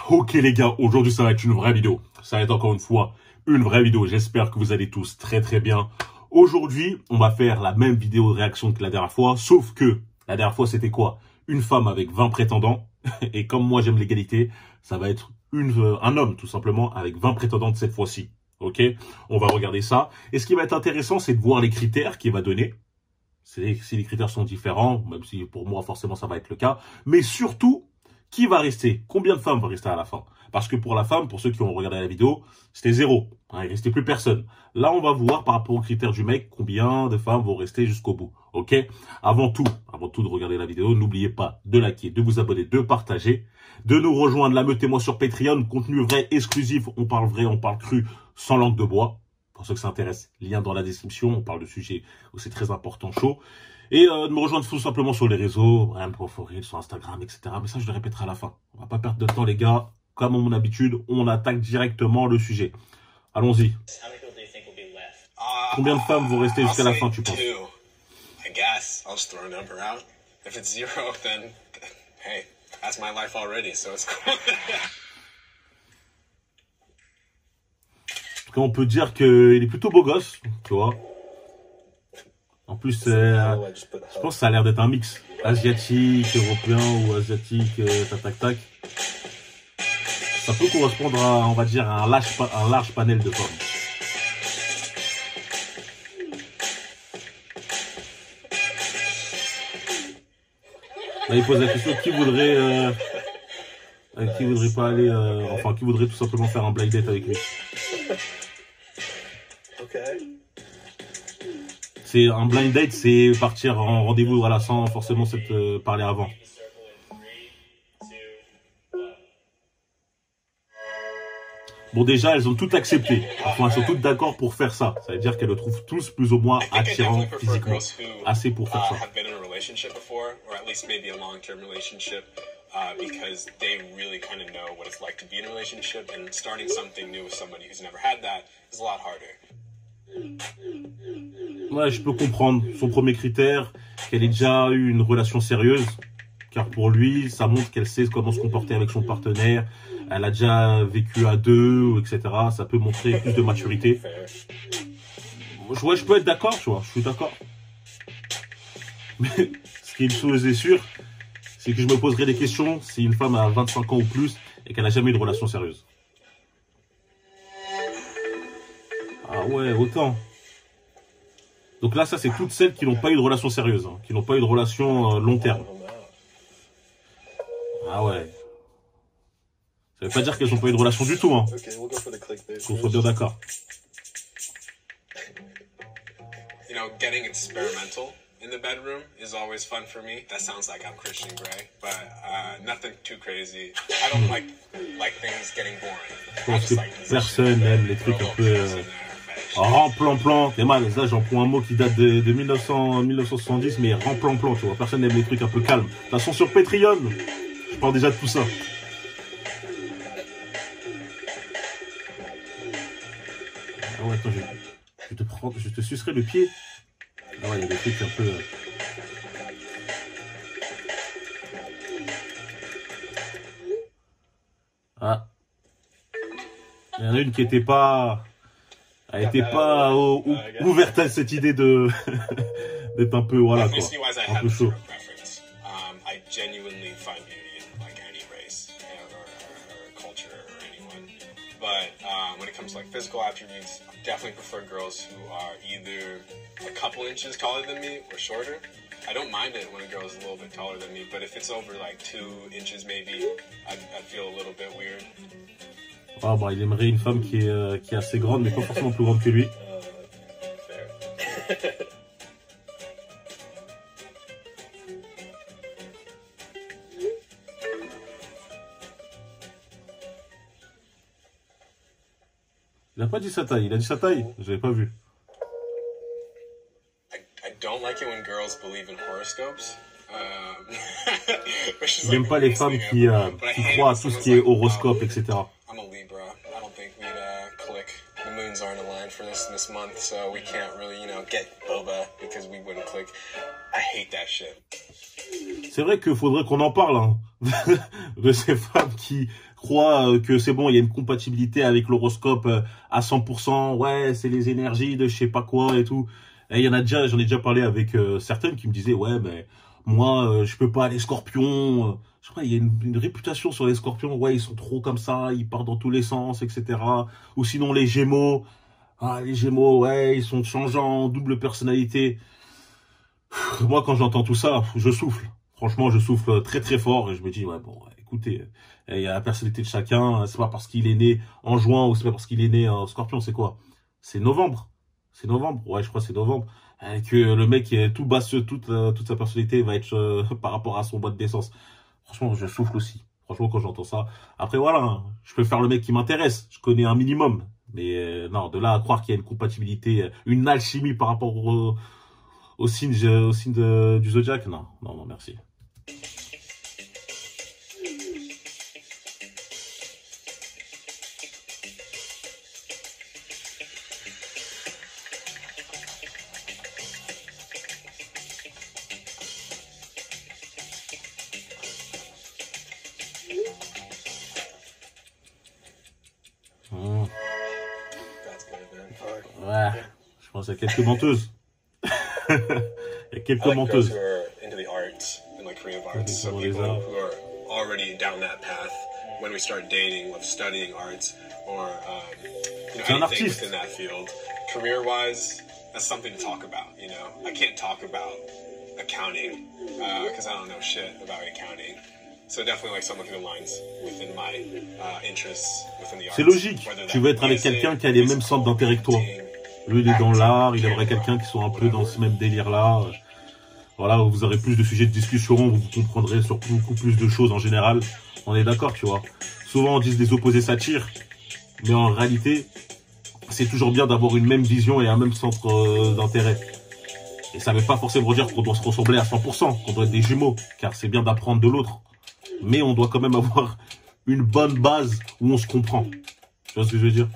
Ok les gars, aujourd'hui ça va être une vraie vidéo. Ça va être encore une fois une vraie vidéo. J'espère que vous allez tous très très bien. Aujourd'hui, on va faire la même vidéo de réaction que la dernière fois. Sauf que la dernière fois c'était quoi? Une femme avec 20 prétendants. Et comme moi j'aime l'égalité, ça va être un homme tout simplement avec 20 prétendantes cette fois-ci. Ok? On va regarder ça. Et ce qui va être intéressant, c'est de voir les critères qu'il va donner. Si les critères sont différents, même si pour moi forcément ça va être le cas. Mais surtout, qui va rester? Combien de femmes vont rester à la fin? Parce que pour la femme, pour ceux qui ont regardé la vidéo, c'était 0. Hein, il restait plus personne. Là, on va voir par rapport aux critères du mec, combien de femmes vont rester jusqu'au bout. Ok? Avant tout de regarder la vidéo, n'oubliez pas de liker, de vous abonner, de partager, de nous rejoindre, la meute et moi sur Patreon, contenu vrai, exclusif, on parle vrai, on parle cru, sans langue de bois. Pour ceux que ça intéresse, lien dans la description, on parle de sujets aussi très importants, chaud. Et de me rejoindre tout simplement sur les réseaux, Ryan.Foril, sur Instagram, etc. Mais ça, je le répéterai à la fin. On va pas perdre de temps, les gars. Comme à mon habitude, on attaque directement le sujet. Allons-y. Combien de femmes vont rester jusqu'à la fin, tu penses? I guess I'll just throw a number out. If it's 0, then hey, that's my life already, so it's cool. On peut dire qu'il est plutôt beau gosse, tu vois. En plus, je pense que ça a l'air d'être un mix asiatique, européen ou asiatique, tac. Ça peut correspondre à, on va dire, un large panel de formes. Là, il pose la question, qui voudrait pas aller, enfin, qui voudrait tout simplement faire un blind date avec lui. C'est un blind date, c'est partir en rendez-vous, voilà, sans forcément parler avant. Bon, déjà, elles ont toutes accepté. Enfin, elles sont toutes d'accord pour faire ça. Ça veut dire qu'elles le trouvent tous plus ou moins attirant physiquement. Assez pour faire ça. Because they really kind of know what it's like to be in a relationship, and starting something new with somebody who's never had that is a lot harder. Ouais, je peux comprendre. Son premier critère, qu'elle ait déjà eu une relation sérieuse, car pour lui, ça montre qu'elle sait comment se comporter avec son partenaire, elle a déjà vécu à deux, etc. Ça peut montrer plus de maturité. Ouais, je peux être d'accord, tu vois, je suis d'accord. Mais ce qui est une chose est sûre, c'est que je me poserai des questions si une femme a 25 ans ou plus et qu'elle n'a jamais eu de relation sérieuse. Ah ouais, autant. Donc là, ça, c'est toutes celles qui n'ont pas eu de relation sérieuse, hein, qui n'ont pas eu de relation long terme. Ah ouais. Ça veut pas dire qu'elles n'ont pas eu de relation du tout, hein. Qu'on soit bien d'accord. You know, getting experimental in the bedroom is always fun for me. That sounds like I'm Christian Grey, but nothing too crazy. I don't like things getting boring. Je pense que personne n'aime les trucs un peu remplan-plan. T'es mal, là j'emploie un mot qui date de 1970, mais remplan-plan, tu vois. Personne n'aime les trucs un peu calmes. De toute façon, sur Patreon, je parle déjà de tout ça. Ah ouais, attends, je te sucerai le pied. Ah ouais, il y a des trucs un peu... Ah. Il y en a une qui était pas... Elle était pas ouverte à cette idée de... d'être un peu, voilà quoi, un peu chaud. But when it comes to like physical attributes, I definitely prefer girls who are either a couple inches taller than me or shorter. I don't mind it when a girl is a little bit taller than me, but if it's over like 2 inches maybe, I'd feel a little bit weird. Ah bah il aimerait une femme qui est assez grande, mais pas forcément plus grande que lui. Il a pas dit sa taille, il a dit sa taille, j'avais pas vu. I don't like it when girls believe in horoscopes. Il n'aime pas les femmes qui croient à tout ce qui est horoscope, etc. I'm a Libra. I don't think we'd click. The moons aren't aligned for this month, so we can't really, you know, get boba because we wouldn't click. I hate that shit. C'est vrai qu'il faudrait qu'on en parle, hein, de ces femmes qui croient que c'est bon, il y a une compatibilité avec l'horoscope à 100%. Ouais, c'est les énergies de je sais pas quoi et tout. Et il y en a déjà, j'en ai déjà parlé avec certaines qui me disaient, ouais, mais moi, je peux pas, les scorpions. Je crois qu'il y a une réputation sur les scorpions. Ouais, ils sont trop comme ça, ils partent dans tous les sens, etc. Ou sinon les gémeaux. Ah, les gémeaux, ouais, ils sont changeants, double personnalité. Moi, quand j'entends tout ça, je souffle. Franchement, je souffle très très fort et je me dis, ouais, bon, écoutez, il y a la personnalité de chacun. C'est pas parce qu'il est né en juin ou c'est pas parce qu'il est né en scorpion, c'est quoi? C'est novembre. C'est novembre. Ouais, je crois que c'est novembre. Que le mec, tout basse, toute sa personnalité va être par rapport à son mois de naissance. Franchement, je souffle aussi. Franchement, quand j'entends ça. Après, voilà, hein, je peux faire le mec qui m'intéresse. Je connais un minimum. Mais non, de là à croire qu'il y a une compatibilité, une alchimie par rapport au signe du zodiaque, non, non, non, merci. Ouais, je pense qu'il y a quelques menteuses. Il y a quelques menteuses. Into the arts and like creative arts. So people who are already down that path when we start dating, with studying arts or you know, anything within that field. Career-wise, that's something to talk about. You know, I can't talk about accounting because I don't know shit about accounting. So definitely like someone who aligns within my interests within the arts. C'est logique. Tu veux être avec quelqu'un qui a les mêmes centres d'intérêt que toi. Lui, il est dans l'art, il aimerait quelqu'un qui soit un peu dans ce même délire-là. Voilà, vous aurez plus de sujets de discussion, vous comprendrez sur beaucoup plus de choses en général. On est d'accord, tu vois. Souvent, on dit des opposés s'attirent, mais en réalité, c'est toujours bien d'avoir une même vision et un même centre d'intérêt. Et ça ne veut pas forcément dire qu'on doit se ressembler à 100%, qu'on doit être des jumeaux, car c'est bien d'apprendre de l'autre. Mais on doit quand même avoir une bonne base où on se comprend. Tu vois ce que je veux dire ?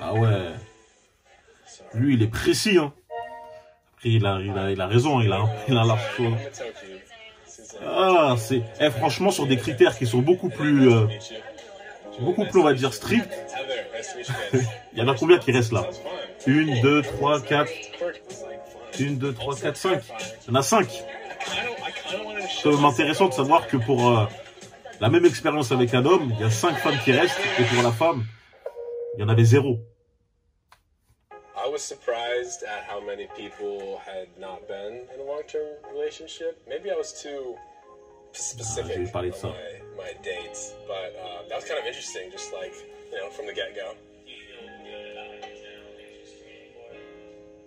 Ah ouais. Lui, il est précis, hein. Après, il a raison, il a un large choix. Ah, c'est... Eh, franchement, sur des critères qui sont beaucoup plus, on va dire, stricts. Il y en a combien qui restent là? 1, 2, 3, 4. 1, 2, 3, 4, 5. Il y en a 5. C'est intéressant de savoir que pour la même expérience avec un homme, il y a 5 femmes qui restent, et pour la femme, il y en avait 0. I was surprised at how many people had not been in a long-term relationship. Maybe I was too specific on my dates, but that was kind of interesting, just like, you know, from the get-go.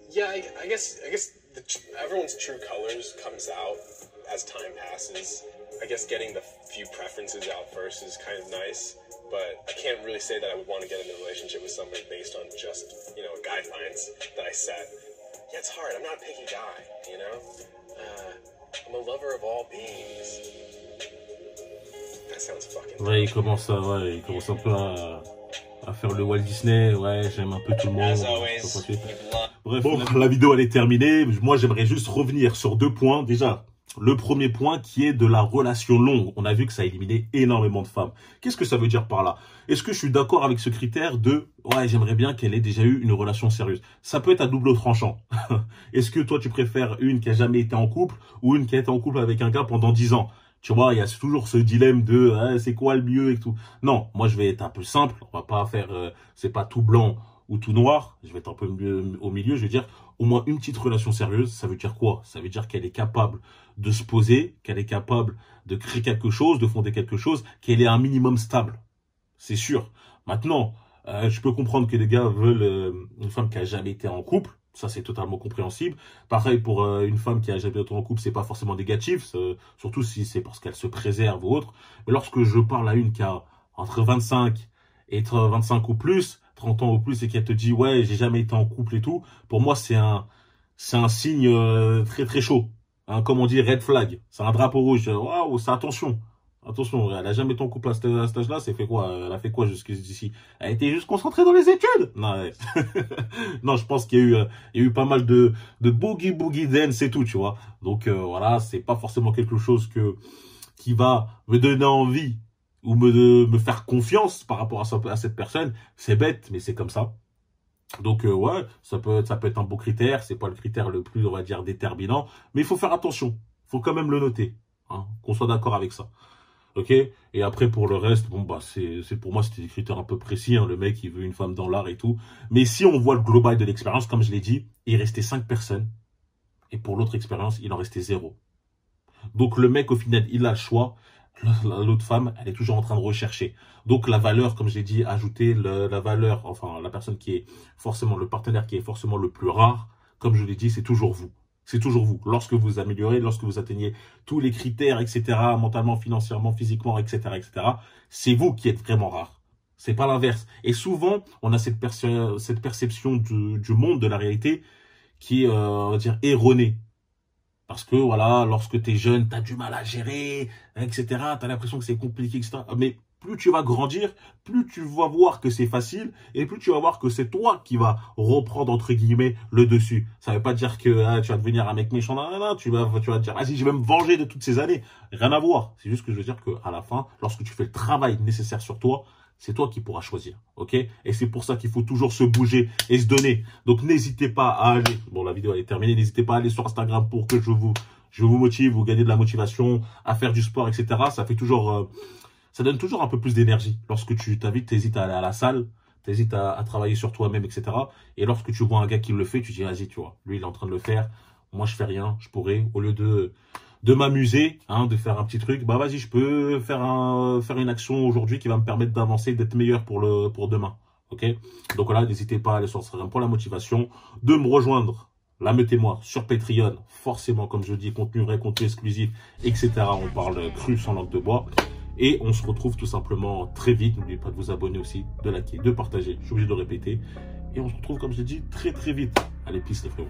Yeah, I guess everyone's true colors comes out as time passes. I guess getting the few preferences out first is kind of nice. But I can't really say that I would want to get into a relationship with somebody based on just, you know, guidelines that I set. Yeah, it's hard. I'm not a picky guy, you know? I'm a lover of all beings. That sounds fucking... Ouais, il commence un peu à faire le Walt Disney. Ouais, j'aime un peu tout le monde. Bref, bon, la vidéo, elle est terminée. Moi, j'aimerais juste revenir sur 2 points. Déjà, le premier point qui est de la relation longue. On a vu que ça a éliminé énormément de femmes. Qu'est-ce que ça veut dire par là? Est-ce que je suis d'accord avec ce critère de « Ouais, j'aimerais bien qu'elle ait déjà eu une relation sérieuse ». Ça peut être à double tranchant. Est-ce que toi, tu préfères une qui a jamais été en couple ou une qui a été en couple avec un gars pendant 10 ans? Tu vois, il y a toujours ce dilemme de c'est quoi le mieux et tout. Non, moi, je vais être un peu simple. On va pas faire c'est pas tout blanc ou tout noir. Je vais être un peu au milieu. Je vais dire au moins une petite relation sérieuse. Ça veut dire quoi? Ça veut dire qu'elle est capable de se poser, qu'elle est capable de créer quelque chose, de fonder quelque chose, qu'elle est un minimum stable. C'est sûr. Maintenant, je peux comprendre que les gars veulent une femme qui a jamais été en couple. Ça, c'est totalement compréhensible. Pareil pour une femme qui a jamais été en couple, c'est pas forcément négatif, surtout si c'est parce qu'elle se préserve ou autre. Mais lorsque je parle à une qui a entre 25 et 25 ou plus, 30 ans ou plus, et qu'elle te dit ouais, j'ai jamais été en couple et tout, pour moi c'est un signe très très chaud. Hein, comme on dit red flag, c'est un drapeau rouge. Waouh, c'est attention. Attention, elle a jamais été en couple à cet âge-là. C'est fait quoi? Elle a fait quoi jusqu'ici? Elle était juste concentrée dans les études. Non, ouais. Non, je pense qu'il y a eu pas mal de boogie dance et tout, tu vois. Donc voilà, c'est pas forcément quelque chose qui va me donner envie ou me faire confiance par rapport à cette personne. C'est bête, mais c'est comme ça. Donc ouais, ça peut être un beau critère. C'est pas le critère le plus, on va dire, déterminant, mais il faut faire attention. Faut quand même le noter, hein, qu'on soit d'accord avec ça. Ok. Et après pour le reste, bon bah c'est pour moi c'était des critères un peu précis. Hein. Le mec il veut une femme dans l'art et tout. Mais si on voit le global de l'expérience, comme je l'ai dit, il restait 5 personnes et pour l'autre expérience il en restait 0. Donc le mec au final il a le choix. L'autre femme elle est toujours en train de rechercher. Donc la valeur, comme je l'ai dit, ajouter la valeur, enfin la personne qui est forcément le partenaire qui est forcément le plus rare. Comme je l'ai dit, c'est toujours vous. C'est toujours vous. Lorsque vous améliorez, lorsque vous atteignez tous les critères, etc., mentalement, financièrement, physiquement, etc., c'est vous qui êtes vraiment rare. C'est pas l'inverse. Et souvent, on a cette perception du monde, de la réalité, qui est, on va dire, erronée. Parce que, voilà, lorsque tu es jeune, tu as du mal à gérer, etc., tu as l'impression que c'est compliqué, etc. Mais plus tu vas grandir, plus tu vas voir que c'est facile et plus tu vas voir que c'est toi qui vas reprendre, entre guillemets, le dessus. Ça veut pas dire que tu vas devenir un mec méchant, non, tu vas dire, vas-y, je vais me venger de toutes ces années. Rien à voir. C'est juste que je veux dire qu'à la fin, lorsque tu fais le travail nécessaire sur toi, c'est toi qui pourras choisir, ok? Et c'est pour ça qu'il faut toujours se bouger et se donner. Donc, n'hésitez pas à aller, bon, la vidéo elle est terminée, n'hésitez pas à aller sur Instagram pour que je vous motive, vous gagnez de la motivation, à faire du sport, etc. Ça fait toujours, ça donne toujours un peu plus d'énergie. Lorsque tu t'hésites à aller à la salle, t'hésites à travailler sur toi-même, etc. Et lorsque tu vois un gars qui le fait, tu dis, vas-y, tu vois, lui, il est en train de le faire. Moi, je fais rien, je pourrais, au lieu de m'amuser, hein, de faire un petit truc, bah vas-y, je peux faire une action aujourd'hui qui va me permettre d'avancer, d'être meilleur pour demain. Ok? Donc voilà, n'hésitez pas à aller sur Instagram pour la motivation, de me rejoindre, là, mettez-moi sur Patreon, forcément, comme je dis, contenu vrai, contenu exclusif, etc. On parle cru sans langue de bois. Et on se retrouve tout simplement très vite. N'oubliez pas de vous abonner aussi, de liker, de partager. Je suis obligé de le répéter. Et on se retrouve, comme je l'ai dit, très très vite. Allez, peace les frérots.